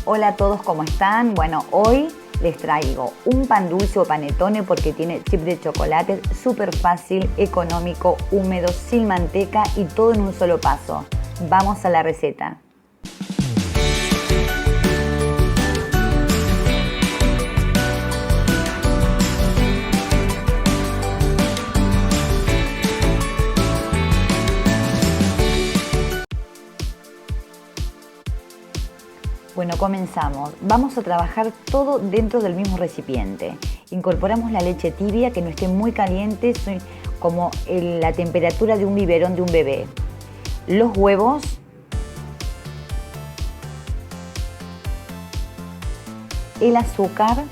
Hola a todos, ¿cómo están? Bueno, hoy les traigo un pan dulce o panetone porque tiene chip de chocolate, súper fácil, económico, húmedo, sin manteca y todo en un solo paso. Vamos a la receta. Bueno, comenzamos. Vamos a trabajar todo dentro del mismo recipiente. Incorporamos la leche tibia, que no esté muy caliente, como la temperatura de un biberón de un bebé. Los huevos. El azúcar.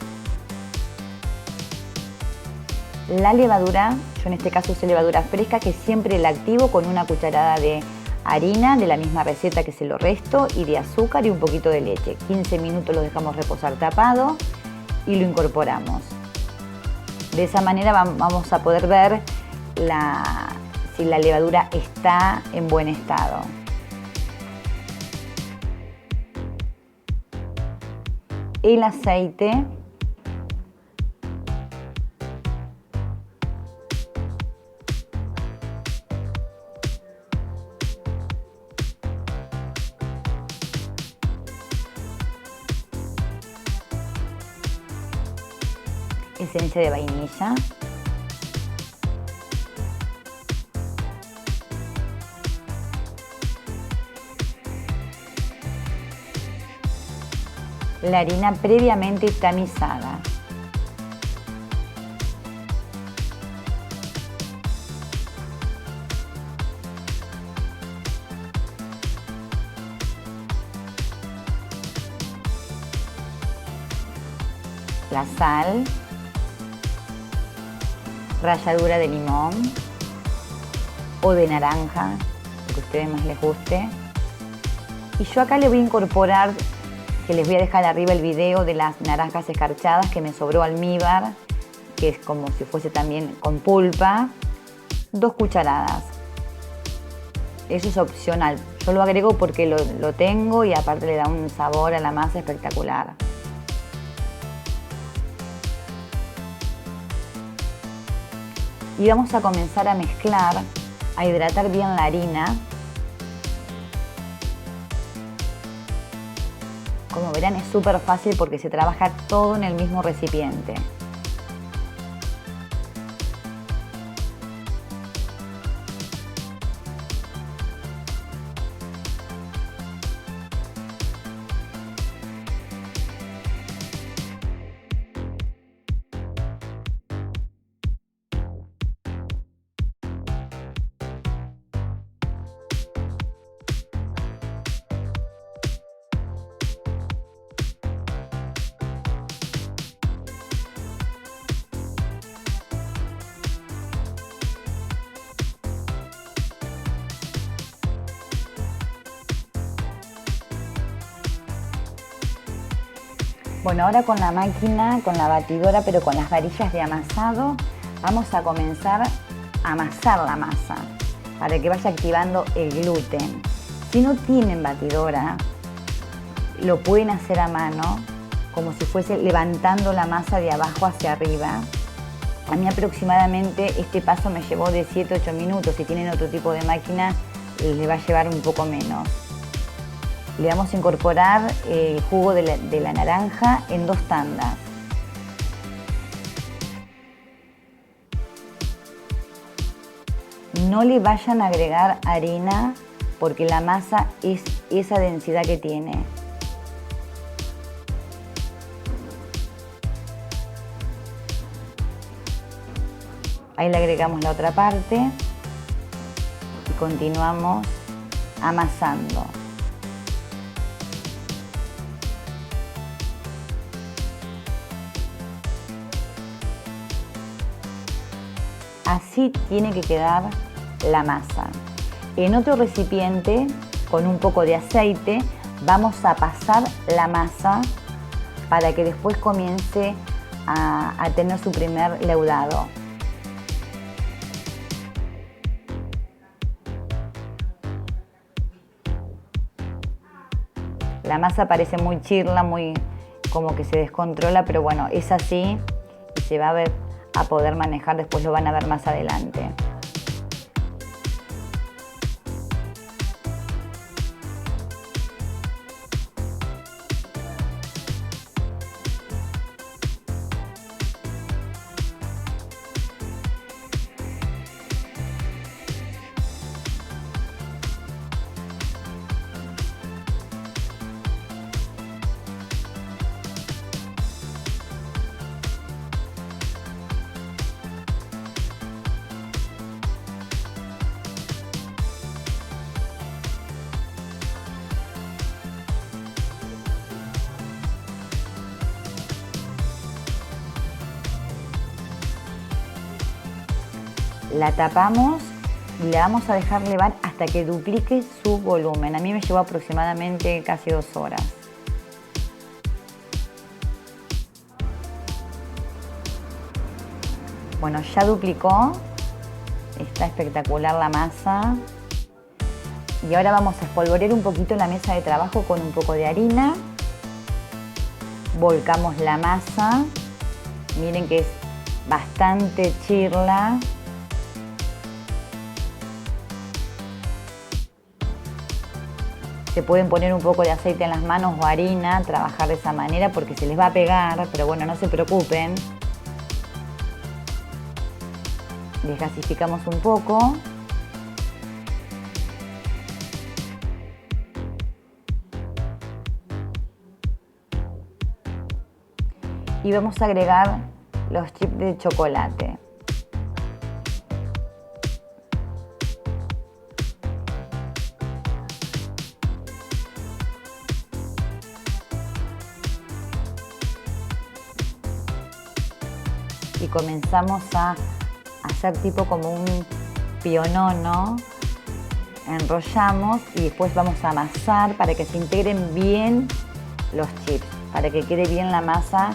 La levadura. Yo en este caso usé levadura fresca, que siempre la activo con una cucharada de harina de la misma receta que se lo resto y de azúcar y un poquito de leche. 15 minutos lo dejamos reposar tapado y lo incorporamos. De esa manera vamos a poder ver si la levadura está en buen estado. El aceite. Esencia de vainilla. La harina previamente tamizada. La sal. Ralladura de limón o de naranja, lo que a ustedes más les guste. Y yo acá le voy a incorporar, que les voy a dejar arriba el video de las naranjas escarchadas que me sobró almíbar, que es como si fuese también con pulpa, 2 cucharadas. Eso es opcional, yo lo agrego porque lo tengo y aparte le da un sabor a la masa espectacular. Y vamos a comenzar a mezclar, a hidratar bien la harina. Como verán, es súper fácil porque se trabaja todo en el mismo recipiente. Bueno, ahora con la máquina, con la batidora, pero con las varillas de amasado, vamos a comenzar a amasar la masa para que vaya activando el gluten. Si no tienen batidora, lo pueden hacer a mano, como si fuese levantando la masa de abajo hacia arriba. A mí aproximadamente este paso me llevó de 7 a 8 minutos. Si tienen otro tipo de máquina, les va a llevar un poco menos. Le vamos a incorporar el jugo de la naranja en 2 tandas. No le vayan a agregar harina porque la masa es esa densidad que tiene. Ahí le agregamos la otra parte y continuamos amasando. Así tiene que quedar la masa. En otro recipiente, con un poco de aceite, vamos a pasar la masa para que después comience a tener su primer leudado. La masa parece muy chirla, muy como que se descontrola, pero bueno, es así y se va a poder manejar, después lo van a ver más adelante. La tapamos y la vamos a dejar levar hasta que duplique su volumen. A mí me llevó aproximadamente casi 2 horas. Bueno, ya duplicó. Está espectacular la masa. Y ahora vamos a espolvorear un poquito la mesa de trabajo con un poco de harina. Volcamos la masa. Miren que es bastante chirla. Se pueden poner un poco de aceite en las manos o harina, trabajar de esa manera porque se les va a pegar, pero bueno, no se preocupen. Desgasificamos un poco. Y vamos a agregar los chips de chocolate. Y comenzamos a hacer tipo como un pionono. Enrollamos y después vamos a amasar para que se integren bien los chips, para que quede bien la masa,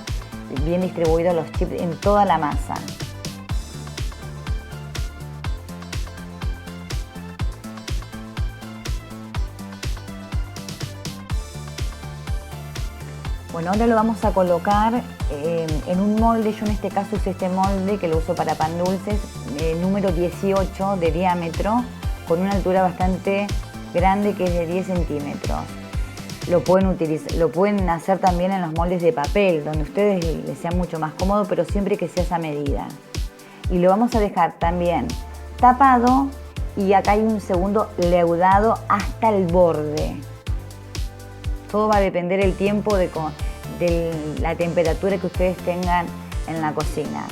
bien distribuidos los chips en toda la masa. Bueno, ahora lo vamos a colocar en un molde. Yo en este caso usé este molde que lo uso para pan dulces, número 18 de diámetro, con una altura bastante grande que es de 10 centímetros. Lo pueden hacer también en los moldes de papel, donde a ustedes les sea mucho más cómodo, pero siempre que sea esa medida. Y lo vamos a dejar también tapado y acá hay un segundo leudado hasta el borde. Todo va a depender del tiempo de la temperatura que ustedes tengan en la cocina.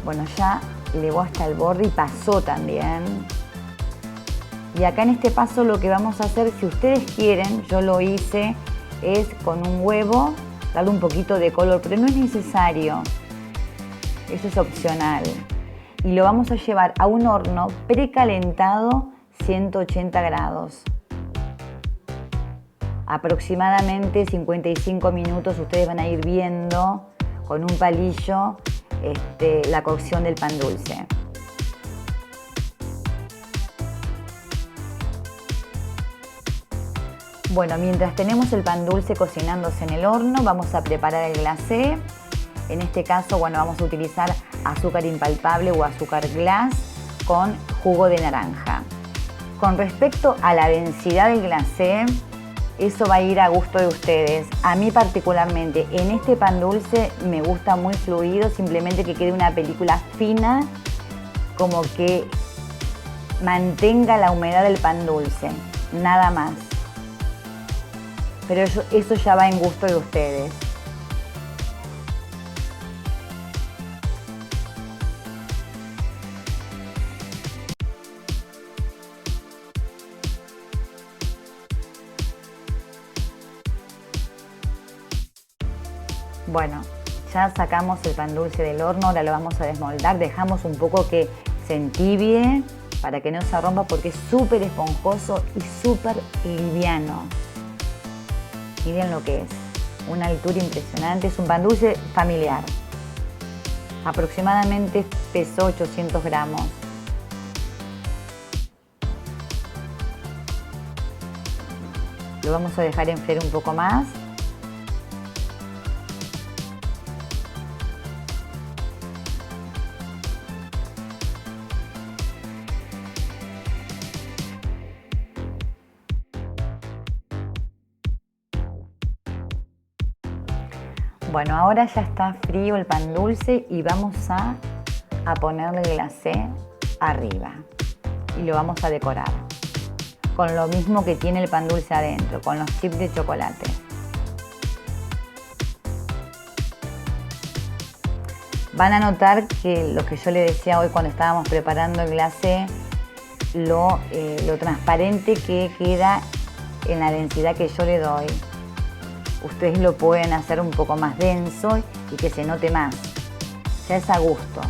Bueno, ya llegó hasta el borde y pasó también. Y acá en este paso lo que vamos a hacer, si ustedes quieren, yo lo hice, es con un huevo darle un poquito de color, pero no es necesario. Eso es opcional. Y lo vamos a llevar a un horno precalentado 180 grados. Aproximadamente 55 minutos ustedes van a ir viendo con un palillo la cocción del pan dulce. Bueno, mientras tenemos el pan dulce cocinándose en el horno, vamos a preparar el glacé. En este caso, bueno, vamos a utilizar azúcar impalpable o azúcar glass con jugo de naranja. Con respecto a la densidad del glacé, eso va a ir a gusto de ustedes. A mí particularmente, en este pan dulce me gusta muy fluido, simplemente que quede una película fina, como que mantenga la humedad del pan dulce, nada más. Pero eso ya va en gusto de ustedes. Bueno, ya sacamos el pan dulce del horno, ahora lo vamos a desmoldar, dejamos un poco que se entibie para que no se rompa porque es súper esponjoso y súper liviano. Miren lo que es, una altura impresionante, es un pan dulce familiar. Aproximadamente pesó 800 gramos. Lo vamos a dejar enfriar un poco más. Bueno, ahora ya está frío el pan dulce y vamos a ponerle el glacé arriba y lo vamos a decorar con lo mismo que tiene el pan dulce adentro, con los chips de chocolate. Van a notar que lo que yo les decía hoy cuando estábamos preparando el glacé, lo transparente que queda en la densidad que yo le doy. Ustedes lo pueden hacer un poco más denso y que se note más. Ya es a gusto.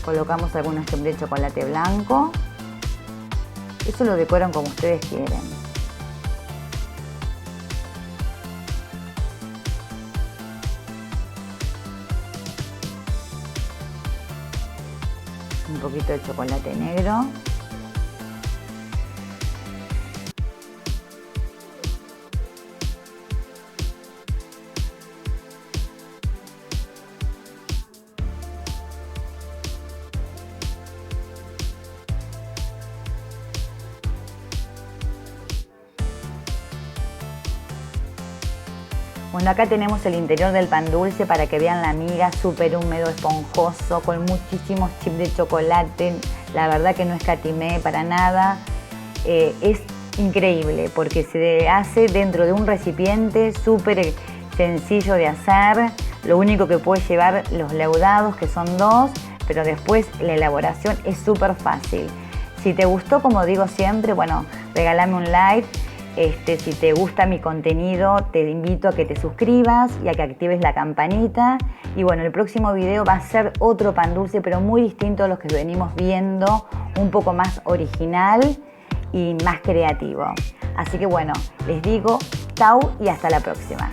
Colocamos algunos chips de chocolate blanco. Eso lo decoran como ustedes quieren. Un poquito de chocolate negro. Bueno, acá tenemos el interior del pan dulce para que vean la miga, súper húmedo, esponjoso, con muchísimos chips de chocolate. La verdad que no escatimé para nada. Es increíble porque se hace dentro de un recipiente súper sencillo de hacer. Lo único que puede llevar los laudados, que son 2, pero después la elaboración es súper fácil. Si te gustó, como digo siempre, bueno, regálame un like. Si te gusta mi contenido, te invito a que te suscribas y a que actives la campanita. Y bueno, el próximo video va a ser otro pan dulce, pero muy distinto a los que venimos viendo, un poco más original y más creativo. Así que bueno, les digo chau y hasta la próxima.